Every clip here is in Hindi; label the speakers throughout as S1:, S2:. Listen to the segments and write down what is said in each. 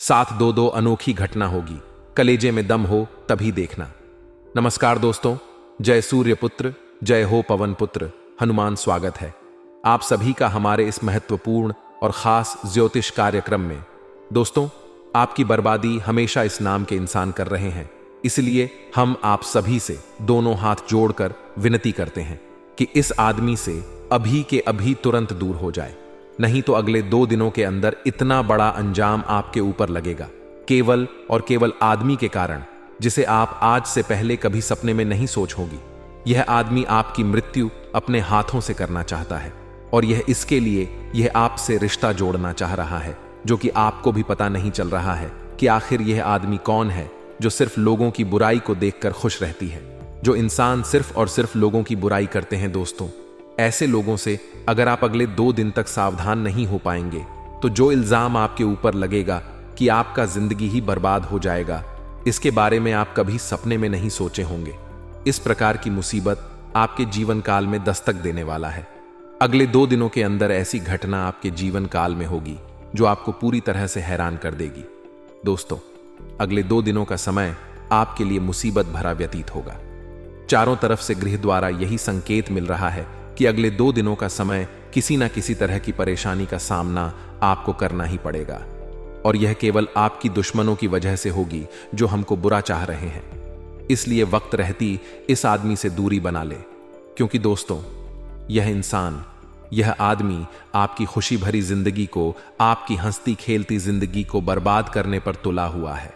S1: साथ दो दो अनोखी घटना होगी। कलेजे में दम हो तभी देखना। नमस्कार दोस्तों, जय सूर्यपुत्र, जय हो पवन पुत्र हनुमान। स्वागत है आप सभी का हमारे इस महत्वपूर्ण और खास ज्योतिष कार्यक्रम में। दोस्तों, आपकी बर्बादी हमेशा इस नाम के इंसान कर रहे हैं, इसलिए हम आप सभी से दोनों हाथ जोड़कर विनती करते हैं कि इस आदमी से अभी के अभी तुरंत दूर हो जाए, नहीं तो अगले 2 दिनों के अंदर इतना बड़ा अंजाम आपके ऊपर लगेगा, केवल और केवल आदमी के कारण, जिसे आप आज से पहले कभी सपने में नहीं सोच होगी। यह आदमी आपकी मृत्यु अपने हाथों से करना चाहता है, और यह इसके लिए यह आपसे रिश्ता जोड़ना चाह रहा है, जो कि आपको भी पता नहीं चल रहा है कि आखिर यह आदमी कौन है, जो सिर्फ लोगों की बुराई को देखकर खुश रहती है, जो इंसान सिर्फ और सिर्फ लोगों की बुराई करते हैं। दोस्तों, ऐसे लोगों से अगर आप अगले 2 दिन तक सावधान नहीं हो पाएंगे, तो जो इल्जाम आपके ऊपर लगेगा कि आपका जिंदगी ही बर्बाद हो जाएगा, इसके बारे में आप कभी सपने में नहीं सोचे होंगे। इस प्रकार की मुसीबत आपके जीवन काल में दस्तक देने वाला है। अगले 2 दिनों के अंदर ऐसी घटना आपके जीवन काल में होगी जो आपको पूरी तरह से हैरान कर देगी। दोस्तों, अगले 2 दिनों का समय आपके लिए मुसीबत भरा व्यतीत होगा। चारों तरफ से गृह द्वारा यही संकेत मिल रहा है कि अगले 2 दिनों का समय किसी न किसी तरह की परेशानी का सामना आपको करना ही पड़ेगा, और यह केवल आपकी दुश्मनों की वजह से होगी जो हमको बुरा चाह रहे हैं। इसलिए वक्त रहती इस आदमी से दूरी बना ले, क्योंकि दोस्तों, यह इंसान, यह आदमी आपकी खुशी भरी जिंदगी को, आपकी हंसती खेलती जिंदगी को बर्बाद करने पर तुला हुआ है।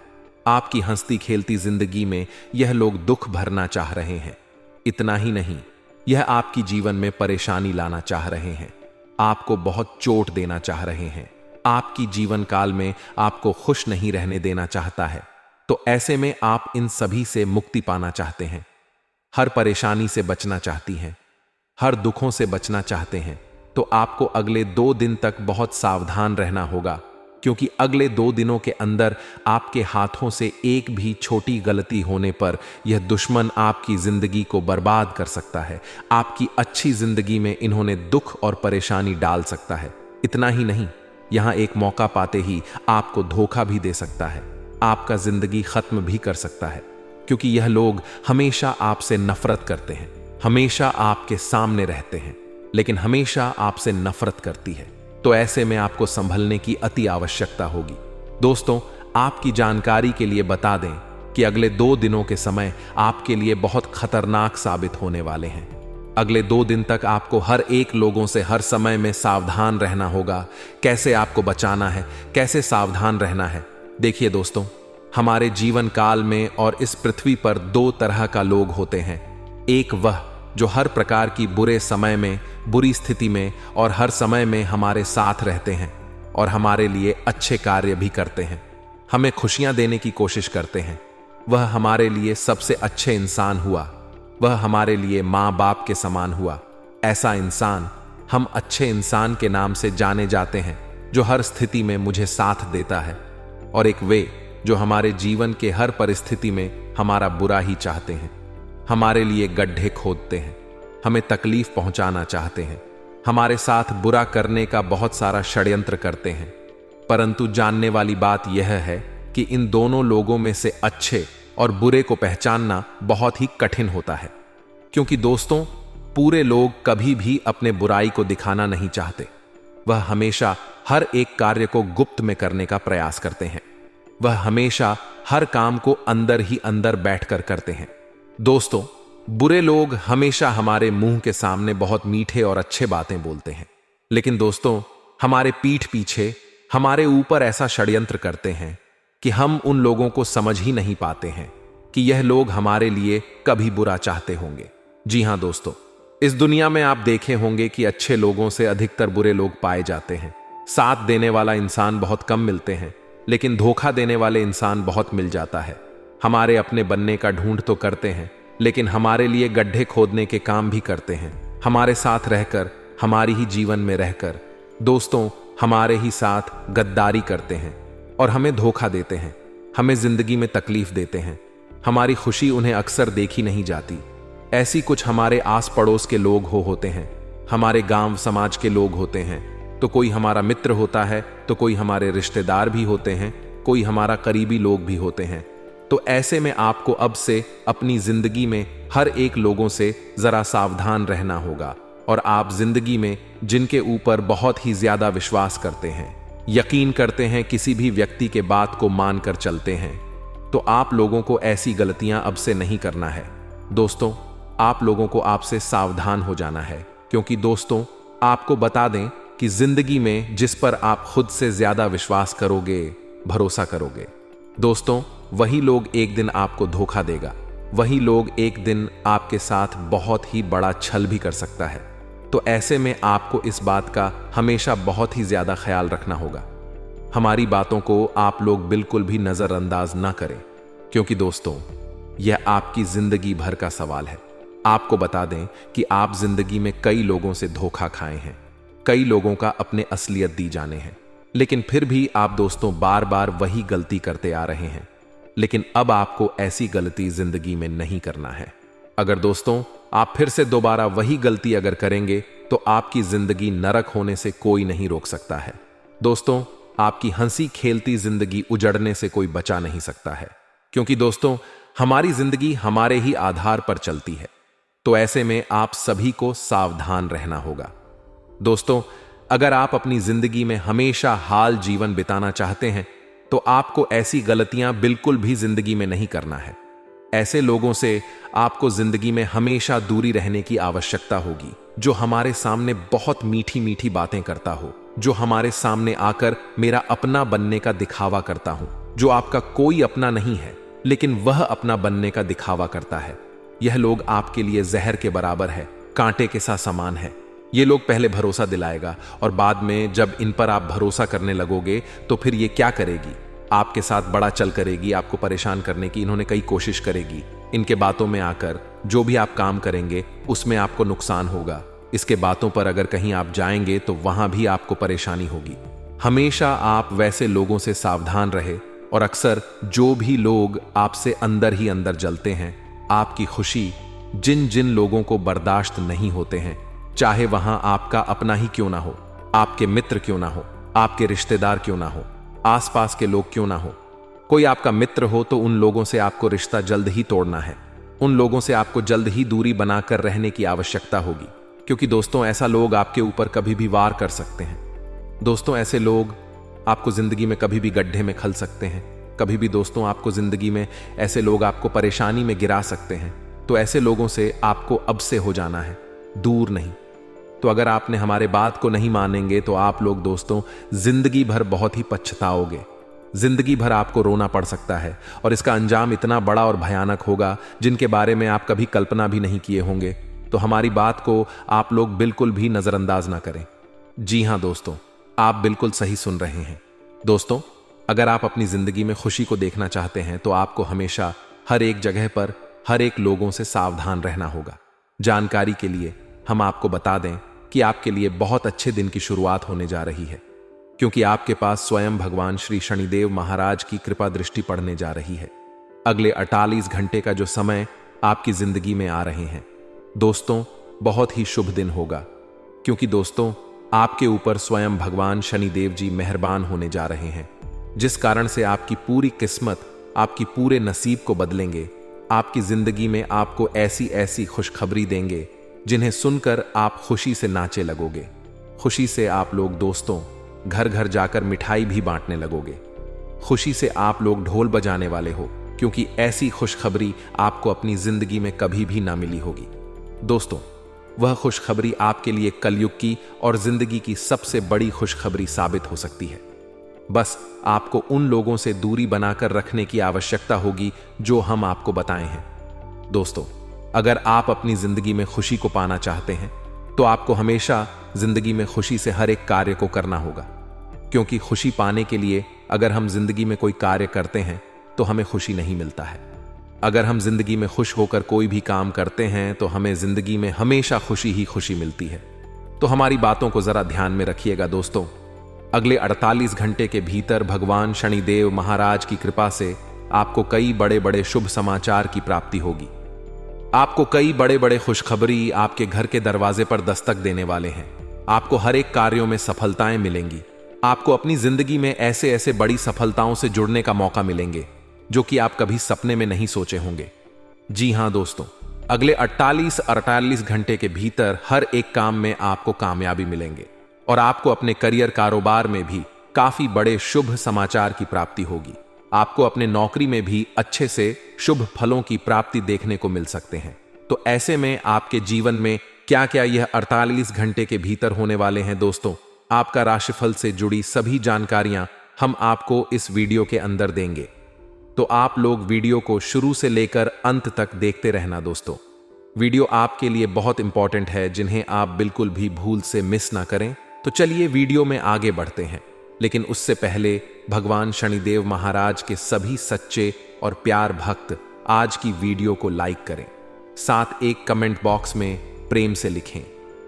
S1: आपकी हंसती खेलती जिंदगी में यह लोग दुख भरना चाह रहे हैं। इतना ही नहीं, यह आपकी जीवन में परेशानी लाना चाह रहे हैं, आपको बहुत चोट देना चाह रहे हैं, आपकी जीवन काल में आपको खुश नहीं रहने देना चाहता है। तो ऐसे में आप इन सभी से मुक्ति पाना चाहते हैं, हर परेशानी से बचना चाहती हैं, हर दुखों से बचना चाहते हैं, तो आपको अगले 2 दिन तक बहुत सावधान रहना होगा, क्योंकि अगले 2 दिनों के अंदर आपके हाथों से एक भी छोटी गलती होने पर यह दुश्मन आपकी जिंदगी को बर्बाद कर सकता है। आपकी अच्छी जिंदगी में इन्होंने दुख और परेशानी डाल सकता है। इतना ही नहीं, यहां एक मौका पाते ही आपको धोखा भी दे सकता है, आपका जिंदगी खत्म भी कर सकता है, क्योंकि यह लोग हमेशा आपसे नफरत करते हैं, हमेशा आपके सामने रहते हैं, लेकिन हमेशा आपसे नफरत करती है। तो ऐसे में आपको संभलने की अति आवश्यकता होगी। दोस्तों, आपकी जानकारी के लिए बता दें कि अगले 2 दिनों के समय आपके लिए बहुत खतरनाक साबित होने वाले हैं। अगले 2 दिन तक आपको हर एक लोगों से हर समय में सावधान रहना होगा। कैसे आपको बचाना है, कैसे सावधान रहना है। देखिए दोस्तों, हमारे जीवन काल में और इस पृथ्वी पर 2 तरह का लोग होते हैं। एक वह जो हर प्रकार की बुरे समय में, बुरी स्थिति में और हर समय में हमारे साथ रहते हैं और हमारे लिए अच्छे कार्य भी करते हैं, हमें खुशियां देने की कोशिश करते हैं। वह हमारे लिए सबसे अच्छे इंसान हुआ, वह हमारे लिए माँ बाप के समान हुआ। ऐसा इंसान हम अच्छे इंसान के नाम से जाने जाते हैं, जो हर स्थिति में मुझे साथ देता है। और एक वे जो हमारे जीवन के हर परिस्थिति में हमारा बुरा ही चाहते हैं, हमारे लिए गड्ढे खोदते हैं, हमें तकलीफ पहुंचाना चाहते हैं, हमारे साथ बुरा करने का बहुत सारा षड्यंत्र करते हैं। परंतु जानने वाली बात यह है कि इन दोनों लोगों में से अच्छे और बुरे को पहचानना बहुत ही कठिन होता है, क्योंकि दोस्तों, पूरे लोग कभी भी अपने बुराई को दिखाना नहीं चाहते। वह हमेशा हर एक कार्य को गुप्त में करने का प्रयास करते हैं। वह हमेशा हर काम को अंदर ही अंदर बैठकर करते हैं। दोस्तों, बुरे लोग हमेशा हमारे मुंह के सामने बहुत मीठे और अच्छे बातें बोलते हैं, लेकिन दोस्तों, हमारे पीठ पीछे हमारे ऊपर ऐसा षड्यंत्र करते हैं कि हम उन लोगों को समझ ही नहीं पाते हैं कि यह लोग हमारे लिए कभी बुरा चाहते होंगे। जी हां दोस्तों, इस दुनिया में आप देखे होंगे कि अच्छे लोगों से अधिकतर बुरे लोग पाए जाते हैं। साथ देने वाला इंसान बहुत कम मिलते हैं, लेकिन धोखा देने वाले इंसान बहुत मिल जाता है। हमारे अपने बनने का ढूंढ तो करते हैं, लेकिन हमारे लिए गड्ढे खोदने के काम भी करते हैं। हमारे साथ रहकर, हमारी ही जीवन में रहकर, दोस्तों, हमारे ही साथ गद्दारी करते हैं और हमें धोखा देते हैं, हमें जिंदगी में तकलीफ देते हैं। हमारी खुशी उन्हें अक्सर देखी नहीं जाती। ऐसी कुछ हमारे आस पड़ोस के लोग होते हैं, हमारे गांव समाज के लोग होते हैं, तो कोई हमारा मित्र होता है, तो कोई हमारे रिश्तेदार भी होते हैं, कोई हमारा करीबी लोग भी होते हैं। तो ऐसे में आपको अब से अपनी जिंदगी में हर एक लोगों से जरा सावधान रहना होगा। और आप जिंदगी में जिनके ऊपर बहुत ही ज्यादा विश्वास करते हैं, यकीन करते हैं, किसी भी व्यक्ति के बात को मानकर चलते हैं, तो आप लोगों को ऐसी गलतियां अब से नहीं करना है। दोस्तों, आप लोगों को आपसे सावधान हो जाना है, क्योंकि दोस्तों आपको बता दें कि जिंदगी में जिस पर आप खुद से ज्यादा विश्वास करोगे, भरोसा करोगे, दोस्तों वही लोग एक दिन आपको धोखा देगा। वही लोग एक दिन आपके साथ बहुत ही बड़ा छल भी कर सकता है। तो ऐसे में आपको इस बात का हमेशा बहुत ही ज्यादा ख्याल रखना होगा। हमारी बातों को आप लोग बिल्कुल भी नजरअंदाज ना करें, क्योंकि दोस्तों यह आपकी जिंदगी भर का सवाल है। आपको बता दें कि आप जिंदगी में कई लोगों से धोखा खाए हैं, कई लोगों का अपने असलियत दी जाने हैं, लेकिन फिर भी आप दोस्तों बार बार वही गलती करते आ रहे हैं। लेकिन अब आपको ऐसी गलती जिंदगी में नहीं करना है। अगर दोस्तों आप फिर से दोबारा वही गलती अगर करेंगे तो आपकी जिंदगी नरक होने से कोई नहीं रोक सकता है। दोस्तों आपकी हंसी खेलती जिंदगी उजड़ने से कोई बचा नहीं सकता है, क्योंकि दोस्तों हमारी जिंदगी हमारे ही आधार पर चलती है। तो ऐसे में आप सभी को सावधान रहना होगा। दोस्तों अगर आप अपनी जिंदगी में हमेशा हाल जीवन बिताना चाहते हैं तो आपको ऐसी गलतियां बिल्कुल भी जिंदगी में नहीं करना है। ऐसे लोगों से आपको जिंदगी में हमेशा दूरी रहने की आवश्यकता होगी, जो हमारे सामने बहुत मीठी मीठी बातें करता हो, जो हमारे सामने आकर मेरा अपना बनने का दिखावा करता हूं, जो आपका कोई अपना नहीं है लेकिन वह अपना बनने का दिखावा करता है। यह लोग आपके लिए जहर के बराबर है, कांटे के सा समान है। ये लोग पहले भरोसा दिलाएगा और बाद में जब इन पर आप भरोसा करने लगोगे तो फिर ये क्या करेगी, आपके साथ बड़ा चल करेगी, आपको परेशान करने की इन्होंने कई कोशिश करेगी। इनके बातों में आकर जो भी आप काम करेंगे उसमें आपको नुकसान होगा। इसके बातों पर अगर कहीं आप जाएंगे तो वहां भी आपको परेशानी होगी। हमेशा आप वैसे लोगों से सावधान रहे। और अक्सर जो भी लोग आपसे अंदर ही अंदर जलते हैं, आपकी खुशी जिन जिन लोगों को बर्दाश्त नहीं होते हैं, चाहे वहां आपका अपना ही क्यों ना हो, आपके मित्र क्यों ना हो, आपके रिश्तेदार क्यों ना हो, आसपास के लोग क्यों ना हो, कोई आपका मित्र हो तो उन लोगों से आपको रिश्ता जल्द ही तोड़ना है। उन लोगों से आपको जल्द ही दूरी बनाकर रहने की आवश्यकता होगी, क्योंकि दोस्तों ऐसा लोग आपके ऊपर कभी भी वार कर सकते हैं। दोस्तों ऐसे लोग आपको जिंदगी में कभी भी गड्ढे में खल सकते हैं। कभी भी दोस्तों आपको जिंदगी में ऐसे लोग आपको परेशानी में गिरा सकते हैं। तो ऐसे लोगों से आपको अब से हो जाना है, दूर नहीं। तो अगर आपने हमारे बात को नहीं मानेंगे तो आप लोग दोस्तों जिंदगी भर बहुत ही पछताओगे। जिंदगी भर आपको रोना पड़ सकता है और इसका अंजाम इतना बड़ा और भयानक होगा जिनके बारे में आप कभी कल्पना भी नहीं किए होंगे। तो हमारी बात को आप लोग बिल्कुल भी नजरअंदाज ना करें। जी हां दोस्तों, आप बिल्कुल सही सुन रहे हैं। दोस्तों अगर आप अपनी जिंदगी में खुशी को देखना चाहते हैं तो आपको हमेशा हर एक जगह पर हर एक लोगों से सावधान रहना होगा। जानकारी के लिए हम आपको बता दें कि आपके लिए बहुत अच्छे दिन की शुरुआत होने जा रही है, क्योंकि आपके पास स्वयं भगवान श्री शनिदेव महाराज की कृपा दृष्टि पड़ने जा रही है। अगले 48 घंटे का जो समय आपकी जिंदगी में आ रहे हैं दोस्तों, बहुत ही शुभ दिन होगा, क्योंकि दोस्तों आपके ऊपर स्वयं भगवान शनिदेव जी मेहरबान होने जा रहे हैं, जिस कारण से आपकी पूरी किस्मत, आपकी पूरे नसीब को बदलेंगे। आपकी जिंदगी में आपको ऐसी ऐसी खुशखबरी देंगे जिन्हें सुनकर आप खुशी से नाचे लगोगे। खुशी से आप लोग दोस्तों घर घर जाकर मिठाई भी बांटने लगोगे। खुशी से आप लोग ढोल बजाने वाले हो, क्योंकि ऐसी खुशखबरी आपको अपनी जिंदगी में कभी भी ना मिली होगी। दोस्तों वह खुशखबरी आपके लिए कलयुग की और जिंदगी की सबसे बड़ी खुशखबरी साबित हो सकती है। बस आपको उन लोगों से दूरी बनाकर रखने की आवश्यकता होगी जो हम आपको बताए हैं। दोस्तों अगर आप अपनी जिंदगी में खुशी को पाना चाहते हैं तो आपको हमेशा जिंदगी में खुशी से हर एक कार्य को करना होगा, क्योंकि खुशी पाने के लिए अगर हम जिंदगी में कोई कार्य करते हैं तो हमें खुशी नहीं मिलता है। अगर हम जिंदगी में खुश होकर कोई भी काम करते हैं तो हमें जिंदगी में हमेशा खुशी ही खुशी मिलती है। तो हमारी बातों को जरा ध्यान में रखिएगा दोस्तों। अगले 48 घंटे के भीतर भगवान शनिदेव महाराज की कृपा से आपको कई बड़े बड़े शुभ समाचार की प्राप्ति होगी। आपको कई बड़े बड़े खुशखबरी आपके घर के दरवाजे पर दस्तक देने वाले हैं। आपको हर एक कार्यों में सफलताएं मिलेंगी। आपको अपनी जिंदगी में ऐसे ऐसे बड़ी सफलताओं से जुड़ने का मौका मिलेंगे जो कि आप कभी सपने में नहीं सोचे होंगे। जी हां दोस्तों, अगले 48 घंटे के भीतर हर एक काम में आपको कामयाबी मिलेंगे और आपको अपने करियर कारोबार में भी काफी बड़े शुभ समाचार की प्राप्ति होगी। आपको अपने नौकरी में भी अच्छे से शुभ फलों की प्राप्ति देखने को मिल सकते हैं। तो ऐसे में आपके जीवन में क्या क्या यह 48 घंटे के भीतर होने वाले हैं दोस्तों, आपका राशिफल से जुड़ी सभी जानकारियां हम आपको इस वीडियो के अंदर देंगे। तो आप लोग वीडियो को शुरू से लेकर अंत तक देखते रहना दोस्तों। वीडियो आपके लिए बहुत इंपॉर्टेंट है, जिन्हें आप बिल्कुल भी भूल से मिस ना करें। तो चलिए वीडियो में आगे बढ़ते हैं, लेकिन उससे पहले भगवान शनिदेव महाराज के सभी सच्चे और प्यार भक्त आज की वीडियो को लाइक करें, साथ एक कमेंट बॉक्स में प्रेम से लिखें,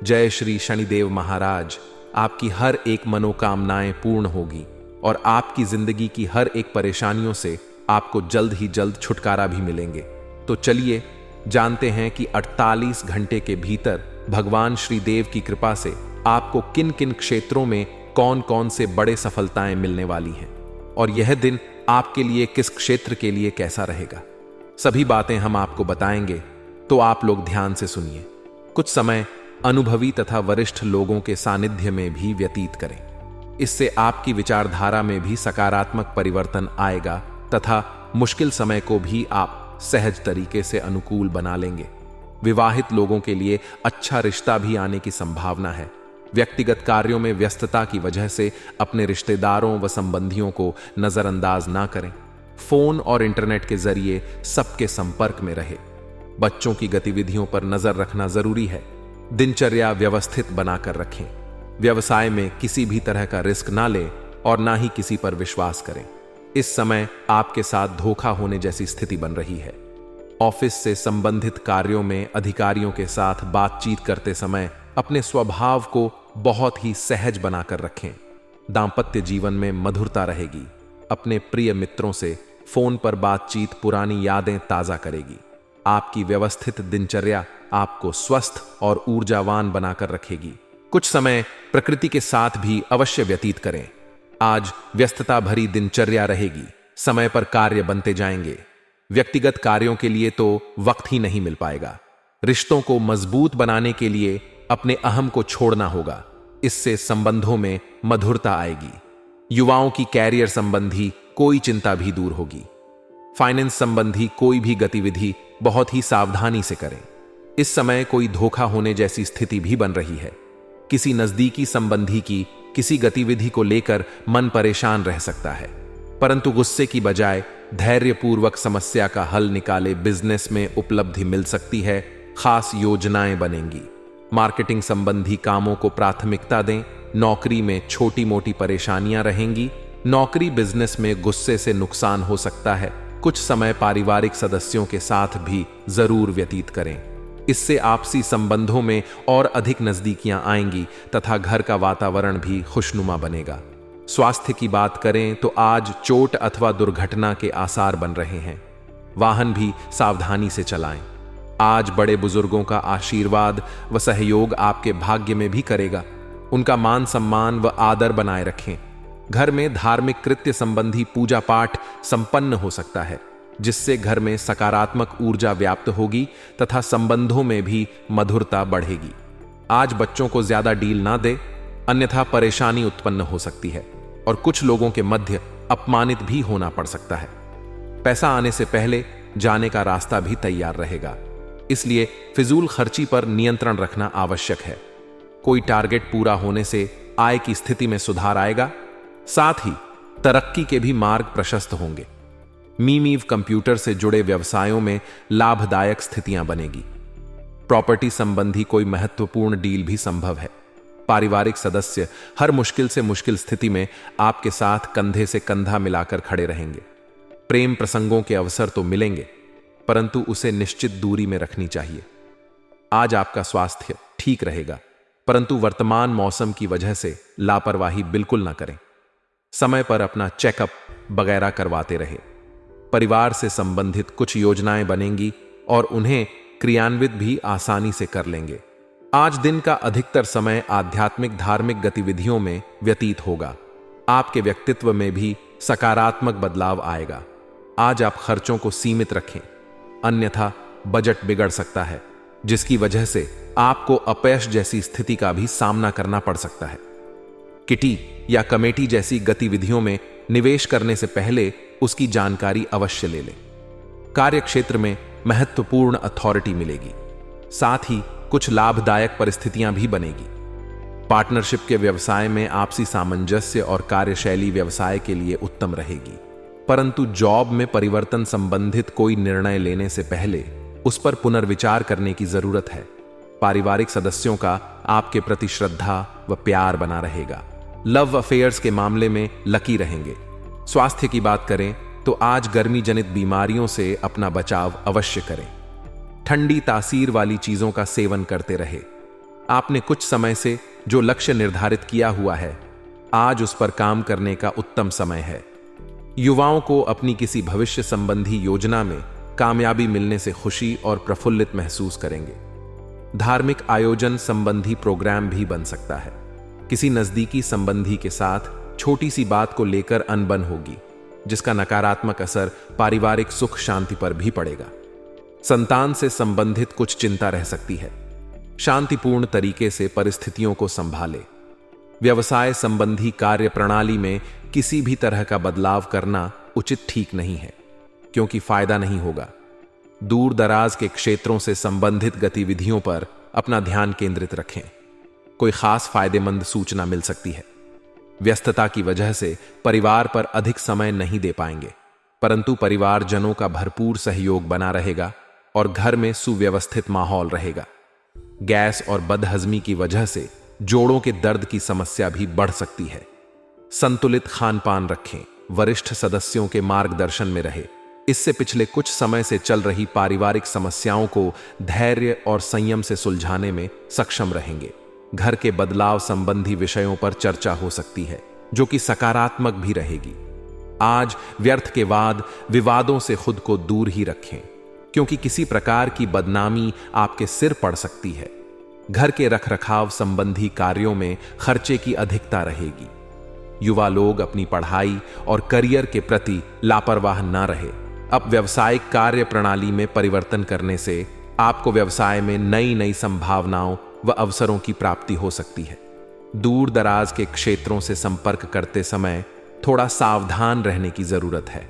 S1: जय श्री शनिदेव महाराज। आपकी हर एक मनोकामनाएं पूर्ण होगी और आपकी जिंदगी की हर एक परेशानियों से आपको जल्द ही जल्द छुटकारा भी मिलेंगे। तो चलिए जानते हैं कि 48 घंटे के भीतर भगवान श्री देव की कृपा से आपको किन किन क्षेत्रों में कौन कौन से बड़े सफलताएं मिलने वाली हैं और यह दिन आपके लिए किस क्षेत्र के लिए कैसा रहेगा। सभी बातें हम आपको बताएंगे, तो आप लोग ध्यान से सुनिए। कुछ समय अनुभवी तथा वरिष्ठ लोगों के सानिध्य में भी व्यतीत करें। इससे आपकी विचारधारा में भी सकारात्मक परिवर्तन आएगा तथा मुश्किल समय को भी आप सहज तरीके से अनुकूल बना लेंगे। विवाहित लोगों के लिए अच्छा रिश्ता भी आने की संभावना है। व्यक्तिगत कार्यों में व्यस्तता की वजह से अपने रिश्तेदारों व संबंधियों को नजरअंदाज ना करें। फोन और इंटरनेट के जरिए सबके संपर्क में रहे। बच्चों की गतिविधियों पर नजर रखना जरूरी है। दिनचर्या व्यवस्थित बनाकर रखें। व्यवसाय में किसी भी तरह का रिस्क ना लें और ना ही किसी पर विश्वास करें। इस समय आपके साथ धोखा होने जैसी स्थिति बन रही है। ऑफिस से संबंधित कार्यों में अधिकारियों के साथ बातचीत करते समय अपने स्वभाव को बहुत ही सहज बनाकर रखें। दांपत्य जीवन में मधुरता रहेगी। अपने प्रिय मित्रों से फोन पर बातचीत पुरानी यादें ताजा करेगी। आपकी व्यवस्थित दिनचर्या आपको स्वस्थ और ऊर्जावान बनाकर रखेगी। कुछ समय प्रकृति के साथ भी अवश्य व्यतीत करें। आज व्यस्तता भरी दिनचर्या रहेगी। समय पर कार्य बनते जाएंगे। व्यक्तिगत कार्यों के लिए तो वक्त ही नहीं मिल पाएगा। रिश्तों को मजबूत बनाने के लिए अपने अहम को छोड़ना होगा। इससे संबंधों में मधुरता आएगी। युवाओं की कैरियर संबंधी कोई चिंता भी दूर होगी। फाइनेंस संबंधी कोई भी गतिविधि बहुत ही सावधानी से करें। इस समय कोई धोखा होने जैसी स्थिति भी बन रही है। किसी नजदीकी संबंधी की किसी गतिविधि को लेकर मन परेशान रह सकता है, परंतु गुस्से की बजाय धैर्यपूर्वक समस्या का हल निकाले बिजनेस में उपलब्धि मिल सकती है। खास योजनाएं बनेंगी। मार्केटिंग संबंधी कामों को प्राथमिकता दें। नौकरी में छोटी मोटी परेशानियां रहेंगी। नौकरी बिजनेस में गुस्से से नुकसान हो सकता है। कुछ समय पारिवारिक सदस्यों के साथ भी जरूर व्यतीत करें। इससे आपसी संबंधों में और अधिक नजदीकियां आएंगी तथा घर का वातावरण भी खुशनुमा बनेगा। स्वास्थ्य की बात करें तो आज चोट अथवा दुर्घटना के आसार बन रहे हैं। वाहन भी सावधानी से चलाएं। आज बड़े बुजुर्गों का आशीर्वाद व सहयोग आपके भाग्य में भी करेगा। उनका मान सम्मान व आदर बनाए रखें। घर में धार्मिक कृत्य संबंधी पूजा पाठ संपन्न हो सकता है, जिससे घर में सकारात्मक ऊर्जा व्याप्त होगी तथा संबंधों में भी मधुरता बढ़ेगी। आज बच्चों को ज्यादा डील ना दे, अन्यथा परेशानी उत्पन्न हो सकती है और कुछ लोगों के मध्य अपमानित भी होना पड़ सकता है। पैसा आने से पहले जाने का रास्ता भी तैयार रहेगा, इसलिए फिजूल खर्ची पर नियंत्रण रखना आवश्यक है। कोई टारगेट पूरा होने से आय की स्थिति में सुधार आएगा, साथ ही तरक्की के भी मार्ग प्रशस्त होंगे। मीमीव कंप्यूटर से जुड़े व्यवसायों में लाभदायक स्थितियां बनेगी। प्रॉपर्टी संबंधी कोई महत्वपूर्ण डील भी संभव है। पारिवारिक सदस्य हर मुश्किल से मुश्किल स्थिति में आपके साथ कंधे से कंधा मिलाकर खड़े रहेंगे। प्रेम प्रसंगों के अवसर तो मिलेंगे, परंतु उसे निश्चित दूरी में रखनी चाहिए। आज आपका स्वास्थ्य ठीक रहेगा, परंतु वर्तमान मौसम की वजह से लापरवाही बिल्कुल ना करें। समय पर अपना चेकअप वगैरह करवाते रहे। परिवार से संबंधित कुछ योजनाएं बनेंगी और उन्हें क्रियान्वित भी आसानी से कर लेंगे। आज दिन का अधिकतर समय आध्यात्मिक धार्मिक गतिविधियों में व्यतीत होगा। आपके व्यक्तित्व में भी सकारात्मक बदलाव आएगा। आज आप खर्चों को सीमित रखें, अन्यथा बजट बिगड़ सकता है, जिसकी वजह से आपको अपयश जैसी स्थिति का भी सामना करना पड़ सकता है। किटी या कमेटी जैसी गतिविधियों में निवेश करने से पहले उसकी जानकारी अवश्य ले लें। कार्यक्षेत्र में महत्वपूर्ण अथॉरिटी मिलेगी, साथ ही कुछ लाभदायक परिस्थितियां भी बनेगी। पार्टनरशिप के व्यवसाय में आपसी सामंजस्य और कार्यशैली व्यवसाय के लिए उत्तम रहेगी, परंतु जॉब में परिवर्तन संबंधित कोई निर्णय लेने से पहले उस पर पुनर्विचार करने की जरूरत है। पारिवारिक सदस्यों का आपके प्रति श्रद्धा व प्यार बना रहेगा। लव अफेयर्स के मामले में लकी रहेंगे। स्वास्थ्य की बात करें तो आज गर्मी जनित बीमारियों से अपना बचाव अवश्य करें। ठंडी तासीर वाली चीजों का सेवन करते रहे। आपने कुछ समय से जो लक्ष्य निर्धारित किया हुआ है, आज उस पर काम करने का उत्तम समय है। युवाओं को अपनी किसी भविष्य संबंधी योजना में कामयाबी मिलने से खुशी और प्रफुल्लित महसूस करेंगे। धार्मिक आयोजन संबंधी प्रोग्राम भी बन सकता है। किसी नजदीकी संबंधी के साथ छोटी सी बात को लेकर अनबन होगी, जिसका नकारात्मक असर पारिवारिक सुख शांति पर भी पड़ेगा। संतान से संबंधित कुछ चिंता रह सकती है। शांतिपूर्ण तरीके से परिस्थितियों को संभाले। व्यवसाय संबंधी कार्य प्रणाली में किसी भी तरह का बदलाव करना उचित ठीक नहीं है, क्योंकि फायदा नहीं होगा। दूर दराज के क्षेत्रों से संबंधित गतिविधियों पर अपना ध्यान केंद्रित रखें। कोई खास फायदेमंद सूचना मिल सकती है। व्यस्तता की वजह से परिवार पर अधिक समय नहीं दे पाएंगे, परंतु परिवारजनों का भरपूर सहयोग बना रहेगा और घर में सुव्यवस्थित माहौल रहेगा। गैस और बदहजमी की वजह से जोड़ों के दर्द की समस्या भी बढ़ सकती है। संतुलित खानपान रखें। वरिष्ठ सदस्यों के मार्गदर्शन में रहे। इससे पिछले कुछ समय से चल रही पारिवारिक समस्याओं को धैर्य और संयम से सुलझाने में सक्षम रहेंगे। घर के बदलाव संबंधी विषयों पर चर्चा हो सकती है, जो कि सकारात्मक भी रहेगी। आज व्यर्थ के वाद विवादों से खुद को दूर ही रखें, क्योंकि किसी प्रकार की बदनामी आपके सिर पड़ सकती है। घर के रखरखाव संबंधी कार्यों में खर्चे की अधिकता रहेगी। युवा लोग अपनी पढ़ाई और करियर के प्रति लापरवाह न रहे। अब व्यावसायिक कार्य प्रणाली में परिवर्तन करने से आपको व्यवसाय में नई नई संभावनाओं व अवसरों की प्राप्ति हो सकती है। दूर दराज के क्षेत्रों से संपर्क करते समय थोड़ा सावधान रहने की जरूरत है।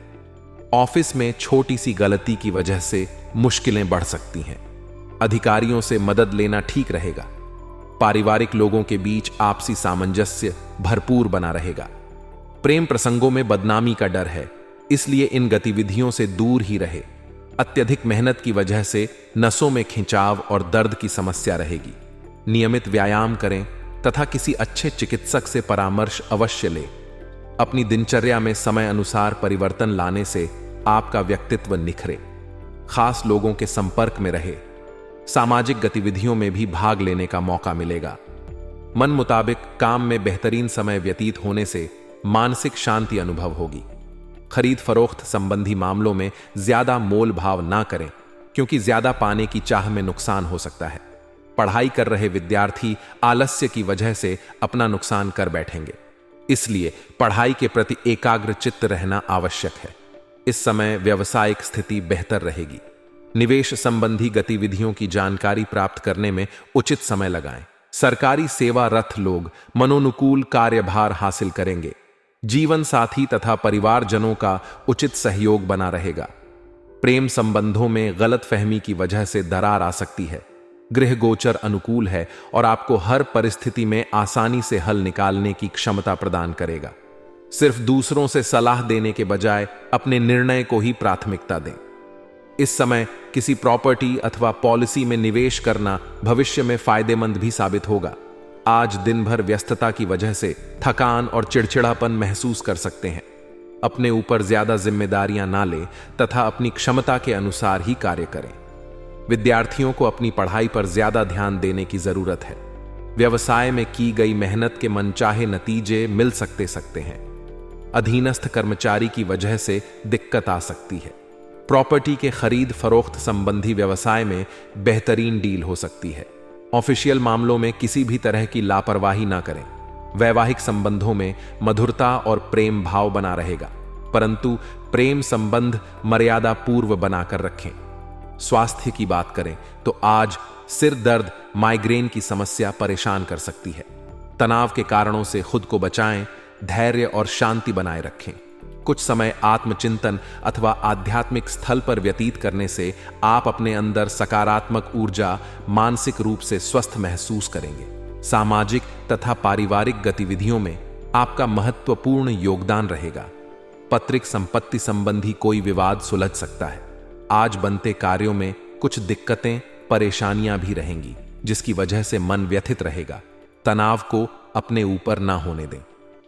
S1: ऑफिस में छोटी सी गलती की वजह से मुश्किलें बढ़ सकती हैं। अधिकारियों से मदद लेना ठीक रहेगा। पारिवारिक लोगों के बीच आपसी सामंजस्य भरपूर बना रहेगा। प्रेम प्रसंगों में बदनामी का डर है, इसलिए इन गतिविधियों से दूर ही रहे। अत्यधिक मेहनत की वजह से नसों में खिंचाव और दर्द की समस्या रहेगी। नियमित व्यायाम करें तथा किसी अच्छे चिकित्सक से परामर्श अवश्य लें। अपनी दिनचर्या में समय अनुसार परिवर्तन लाने से आपका व्यक्तित्व निखरे। खास लोगों के संपर्क में रहे। सामाजिक गतिविधियों में भी भाग लेने का मौका मिलेगा। मन मुताबिक काम में बेहतरीन समय व्यतीत होने से मानसिक शांति अनुभव होगी। खरीद फरोख्त संबंधी मामलों में ज्यादा मोल भाव ना करें, क्योंकि ज्यादा पाने की चाह में नुकसान हो सकता है। पढ़ाई कर रहे विद्यार्थी आलस्य की वजह से अपना नुकसान कर बैठेंगे, इसलिए पढ़ाई के प्रति एकाग्र चित्त रहना आवश्यक है। इस समय व्यवसायिक स्थिति बेहतर रहेगी। निवेश संबंधी गतिविधियों की जानकारी प्राप्त करने में उचित समय लगाएं। सरकारी सेवारत लोग मनोनुकूल कार्यभार हासिल करेंगे। जीवन साथी तथा परिवारजनों का उचित सहयोग बना रहेगा। प्रेम संबंधों में गलतफहमी की वजह से दरार आ सकती है। गृह गोचर अनुकूल है और आपको हर परिस्थिति में आसानी से हल निकालने की क्षमता प्रदान करेगा। सिर्फ दूसरों से सलाह देने के बजाय अपने निर्णय को ही प्राथमिकता दें। इस समय किसी प्रॉपर्टी अथवा पॉलिसी में निवेश करना भविष्य में फायदेमंद भी साबित होगा। आज दिन भर व्यस्तता की वजह से थकान और चिड़चिड़ापन महसूस कर सकते हैं। अपने ऊपर ज्यादा जिम्मेदारियां ना लें तथा अपनी क्षमता के अनुसार ही कार्य करें। विद्यार्थियों को अपनी पढ़ाई पर ज्यादा ध्यान देने की जरूरत है। व्यवसाय में की गई मेहनत के मनचाहे नतीजे मिल सकते हैं। अधीनस्थ कर्मचारी की वजह से दिक्कत आ सकती है। प्रॉपर्टी के खरीद फरोख्त संबंधी व्यवसाय में बेहतरीन डील हो सकती है। ऑफिशियल मामलों में किसी भी तरह की लापरवाही ना करें। वैवाहिक संबंधों में मधुरता और प्रेम भाव बना रहेगा, परंतु प्रेम संबंध मर्यादा पूर्व बनाकर रखें। स्वास्थ्य की बात करें तो आज सिर दर्द, माइग्रेन की समस्या परेशान कर सकती है। तनाव के कारणों से खुद को बचाएं, धैर्य और शांति बनाए रखें। कुछ समय आत्मचिंतन अथवा आध्यात्मिक स्थल पर व्यतीत करने से आप अपने अंदर सकारात्मक ऊर्जा, मानसिक रूप से स्वस्थ महसूस करेंगे। सामाजिक तथा पारिवारिक गतिविधियों में आपका महत्वपूर्ण योगदान रहेगा। पैतृक संपत्ति संबंधी कोई विवाद सुलझ सकता है। आज बनते कार्यों में कुछ दिक्कतें, परेशानियां भी रहेंगी, जिसकी वजह से मन व्यथित रहेगा। तनाव को अपने ऊपर ना होने दें।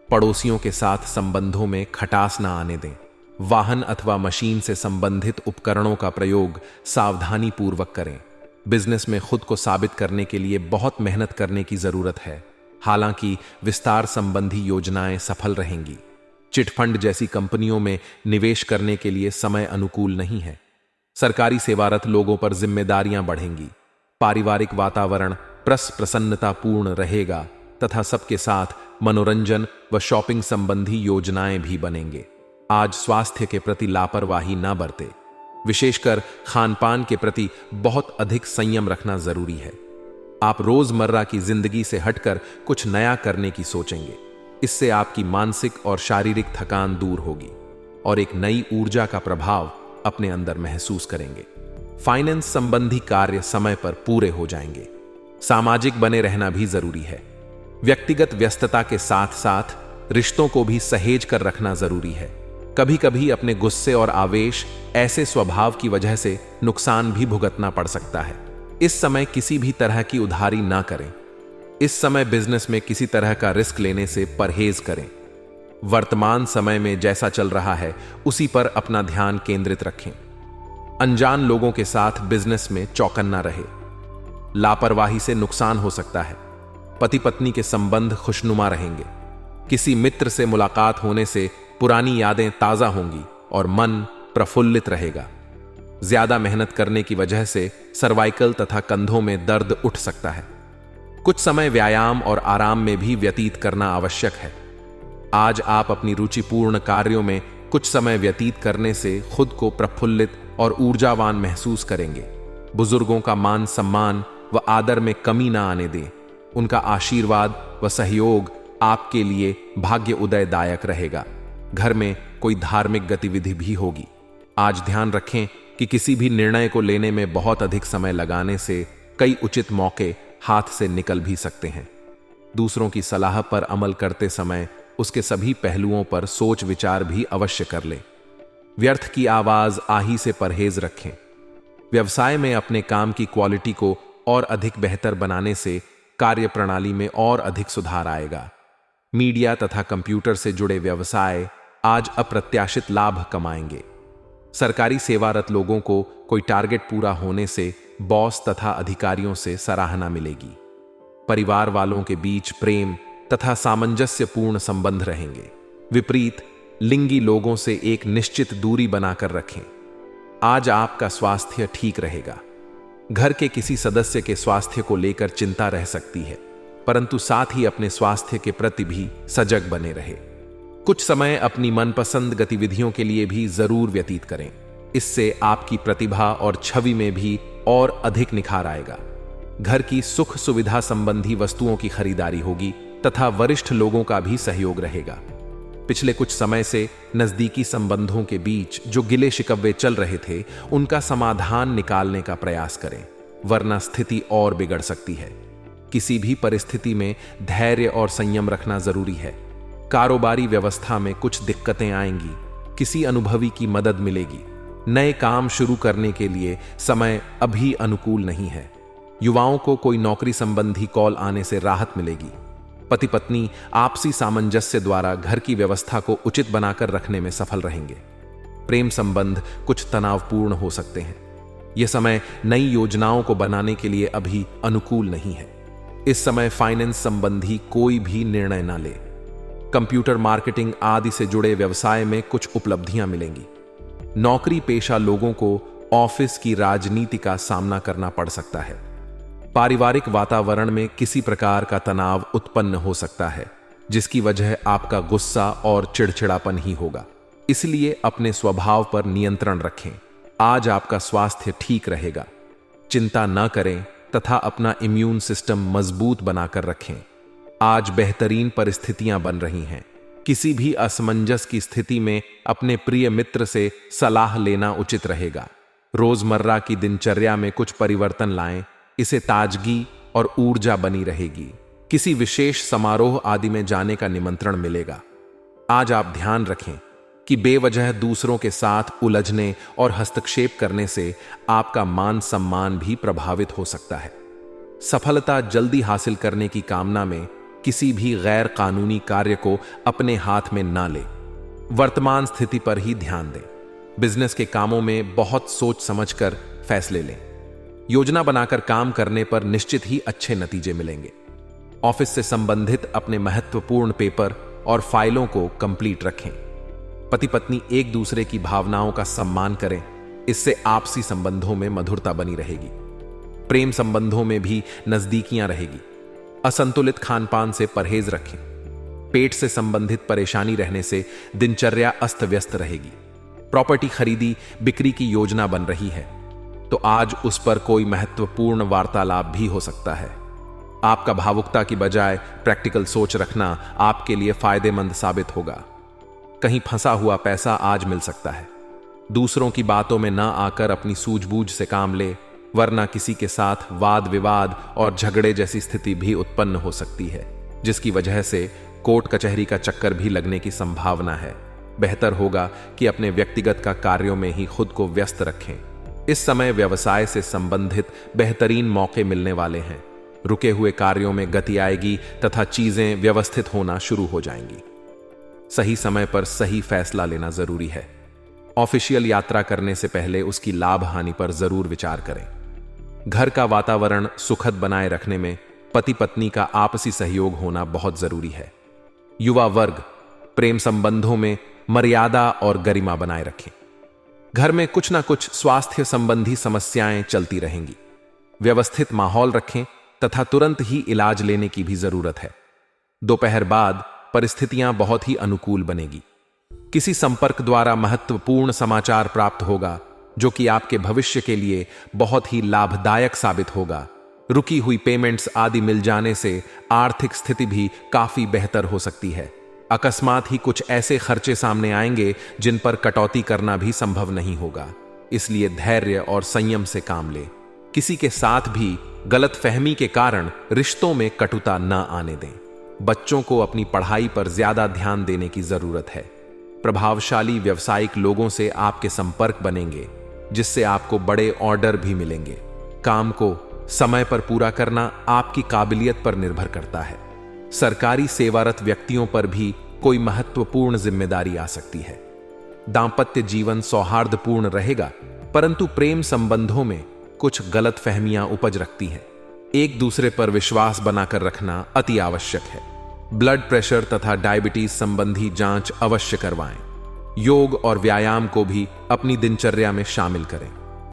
S1: पड़ोसियों के साथ संबंधों में खटास ना आने दें। वाहन अथवा मशीन से संबंधित उपकरणों का प्रयोग सावधानी पूर्वक करें। बिजनेस में खुद को साबित करने के लिए बहुत मेहनत करने की जरूरत है। हालांकि विस्तार संबंधी योजनाएं सफल रहेंगी। चिटफंड जैसी कंपनियों में निवेश करने के लिए समय अनुकूल नहीं है। सरकारी सेवारत लोगों पर जिम्मेदारियां बढ़ेंगी। पारिवारिक वातावरण प्रसन्नतापूर्ण रहेगा तथा सबके साथ मनोरंजन व शॉपिंग संबंधी योजनाएं भी बनेंगे। आज स्वास्थ्य के प्रति लापरवाही ना बरते। विशेषकर खानपान के प्रति बहुत अधिक संयम रखना जरूरी है। आप रोजमर्रा की जिंदगी से हटकर कुछ नया करने की सोचेंगे। इससे आपकी मानसिक और शारीरिक थकान दूर होगी और एक नई ऊर्जा का प्रभाव अपने अंदर महसूस करेंगे। फाइनेंस संबंधी कार्य समय पर पूरे हो जाएंगे। सामाजिक बने रहना भी जरूरी है। व्यक्तिगत व्यस्तता के साथ साथ रिश्तों को भी सहेज कर रखना जरूरी है। कभी कभी अपने गुस्से और आवेश, ऐसे स्वभाव की वजह से नुकसान भी भुगतना पड़ सकता है। इस समय किसी भी तरह की उधारी ना करें। इस समय बिजनेस में किसी तरह का रिस्क लेने से परहेज करें। वर्तमान समय में जैसा चल रहा है उसी पर अपना ध्यान केंद्रित रखें। अनजान लोगों के साथ बिजनेस में चौकन्ना रहे। लापरवाही से नुकसान हो सकता है। पति पत्नी के संबंध खुशनुमा रहेंगे। किसी मित्र से मुलाकात होने से पुरानी यादें ताजा होंगी और मन प्रफुल्लित रहेगा। ज्यादा मेहनत करने की वजह से सर्वाइकल तथा कंधों में दर्द उठ सकता है। कुछ समय व्यायाम और आराम में भी व्यतीत करना आवश्यक है। आज आप अपनी रुचिपूर्ण कार्यों में कुछ समय व्यतीत करने से खुद को प्रफुल्लित और ऊर्जावान महसूस करेंगे। बुजुर्गों का मान सम्मान व आदर में कमी ना आने दें। उनका आशीर्वाद व सहयोग आपके लिए भाग्य उदयदायक रहेगा। घर में कोई धार्मिक गतिविधि भी होगी। आज ध्यान रखें कि किसी भी निर्णय को लेने में बहुत अधिक समय लगाने से कई उचित मौके हाथ से निकल भी सकते हैं। दूसरों की सलाह पर अमल करते समय उसके सभी पहलुओं पर सोच विचार भी अवश्य कर ले। व्यर्थ की आवाज आही से परहेज रखें। व्यवसाय में अपने काम की क्वालिटी को और अधिक बेहतर बनाने से कार्य प्रणाली में और अधिक सुधार आएगा। मीडिया तथा कंप्यूटर से जुड़े व्यवसाय आज अप्रत्याशित लाभ कमाएंगे। सरकारी सेवारत लोगों को कोई टारगेट पूरा होने से बॉस तथा अधिकारियों से सराहना मिलेगी। परिवार वालों के बीच प्रेम तथा सामंजस्यपूर्ण संबंध रहेंगे। विपरीत लिंगी लोगों से एक निश्चित दूरी बनाकर रखें। आज आपका स्वास्थ्य ठीक रहेगा। घर के किसी सदस्य के स्वास्थ्य को लेकर चिंता रह सकती है, परंतु साथ ही अपने स्वास्थ्य के प्रति भी सजग बने रहे। कुछ समय अपनी मनपसंद गतिविधियों के लिए भी जरूर व्यतीत करें। इससे आपकी प्रतिभा और छवि में भी और अधिक निखार आएगा। घर की सुख सुविधा संबंधी वस्तुओं की खरीदारी होगी तथा वरिष्ठ लोगों का भी सहयोग रहेगा। पिछले कुछ समय से नजदीकी संबंधों के बीच जो गिले शिकवे चल रहे थे, उनका समाधान निकालने का प्रयास करें, वरना स्थिति और बिगड़ सकती है। किसी भी परिस्थिति में धैर्य और संयम रखना जरूरी है। कारोबारी व्यवस्था में कुछ दिक्कतें आएंगी। किसी अनुभवी की मदद मिलेगी। नए काम शुरू करने के लिए समय अभी अनुकूल नहीं है। युवाओं को कोई नौकरी संबंधी कॉल आने से राहत मिलेगी। पति पत्नी आपसी सामंजस्य द्वारा घर की व्यवस्था को उचित बनाकर रखने में सफल रहेंगे। प्रेम संबंध कुछ तनावपूर्ण हो सकते हैं। यह समय नई योजनाओं को बनाने के लिए अभी अनुकूल नहीं है। इस समय फाइनेंस संबंधी कोई भी निर्णय ना ले। कंप्यूटर मार्केटिंग आदि से जुड़े व्यवसाय में कुछ उपलब्धियां मिलेंगी। नौकरी पेशा लोगों को ऑफिस की राजनीति का सामना करना पड़ सकता है। पारिवारिक वातावरण में किसी प्रकार का तनाव उत्पन्न हो सकता है। जिसकी वजह आपका गुस्सा और चिड़चिड़ापन ही होगा। इसलिए अपने स्वभाव पर नियंत्रण रखें। आज आपका स्वास्थ्य ठीक रहेगा। चिंता न करें तथा अपना इम्यून सिस्टम मजबूत बनाकर रखें। आज बेहतरीन परिस्थितियां बन रही हैं। किसी भी असमंजस की स्थिति में अपने प्रिय मित्र से सलाह लेना उचित रहेगा। रोजमर्रा की दिनचर्या में कुछ परिवर्तन लाएं, इसे ताजगी और ऊर्जा बनी रहेगी। किसी विशेष समारोह आदि में जाने का निमंत्रण मिलेगा। आज आप ध्यान रखें कि बेवजह दूसरों के साथ उलझने और हस्तक्षेप करने से आपका मान सम्मान भी प्रभावित हो सकता है। सफलता जल्दी हासिल करने की कामना में किसी भी गैर कानूनी कार्य को अपने हाथ में ना लें। वर्तमान स्थिति पर ही ध्यान दें। बिजनेस के कामों में बहुत सोच समझकर फैसले लें। योजना बनाकर काम करने पर निश्चित ही अच्छे नतीजे मिलेंगे। ऑफिस से संबंधित अपने महत्वपूर्ण पेपर और फाइलों को कंप्लीट रखें। पति पत्नी एक दूसरे की भावनाओं का सम्मान करें, इससे आपसी संबंधों में मधुरता बनी रहेगी। प्रेम संबंधों में भी नजदीकियां रहेगी। असंतुलित खानपान से परहेज रखें। पेट से संबंधित परेशानी रहने से दिनचर्या अस्त व्यस्त रहेगी। प्रॉपर्टी खरीदी बिक्री की योजना बन रही है तो आज उस पर कोई महत्वपूर्ण वार्तालाप भी हो सकता है। आपका भावुकता की बजाय प्रैक्टिकल सोच रखना आपके लिए फायदेमंद साबित होगा। कहीं फंसा हुआ पैसा आज मिल सकता है। दूसरों की बातों में ना आकर अपनी सूझबूझ से काम ले, वरना किसी के साथ वाद विवाद और झगड़े जैसी स्थिति भी उत्पन्न हो सकती है, जिसकी वजह से कोर्ट कचहरी का चक्कर भी लगने की संभावना है। बेहतर होगा कि अपने व्यक्तिगत का कार्यों में ही खुद को व्यस्त रखें। इस समय व्यवसाय से संबंधित बेहतरीन मौके मिलने वाले हैं। रुके हुए कार्यों में गति आएगी तथा चीजें व्यवस्थित होना शुरू हो जाएंगी। सही समय पर सही फैसला लेना जरूरी है। ऑफिशियल यात्रा करने से पहले उसकी लाभ हानि पर जरूर विचार करें। घर का वातावरण सुखद बनाए रखने में पति पत्नी का आपसी सहयोग होना बहुत जरूरी है। युवा वर्ग प्रेम संबंधों में मर्यादा और गरिमा बनाए रखें। घर में कुछ ना कुछ स्वास्थ्य संबंधी समस्याएं चलती रहेंगी। व्यवस्थित माहौल रखें तथा तुरंत ही इलाज लेने की भी जरूरत है। दोपहर बाद परिस्थितियां बहुत ही अनुकूल बनेगी। किसी संपर्क द्वारा महत्वपूर्ण समाचार प्राप्त होगा जो कि आपके भविष्य के लिए बहुत ही लाभदायक साबित होगा। रुकी हुई पेमेंट्स आदि मिल जाने से आर्थिक स्थिति भी काफी बेहतर हो सकती है। अकस्मात ही कुछ ऐसे खर्चे सामने आएंगे जिन पर कटौती करना भी संभव नहीं होगा, इसलिए धैर्य और संयम से काम ले। किसी के साथ भी गलतफहमी के कारण रिश्तों में कटुता न आने दें। बच्चों को अपनी पढ़ाई पर ज्यादा ध्यान देने की जरूरत है। प्रभावशाली व्यावसायिक लोगों से आपके संपर्क बनेंगे, जिससे आपको बड़े ऑर्डर भी मिलेंगे। काम को समय पर पूरा करना आपकी काबिलियत पर निर्भर करता है। सरकारी सेवारत व्यक्तियों पर भी कोई महत्वपूर्ण जिम्मेदारी आ सकती है। दांपत्य जीवन सौहार्दपूर्ण रहेगा, परंतु प्रेम संबंधों में कुछ गलतफहमियां उपज रखती हैं। एक दूसरे पर विश्वास बनाकर रखना अति आवश्यक है। ब्लड प्रेशर तथा डायबिटीज संबंधी जांच अवश्य करवाएं। योग और व्यायाम को भी अपनी दिनचर्या में शामिल करें।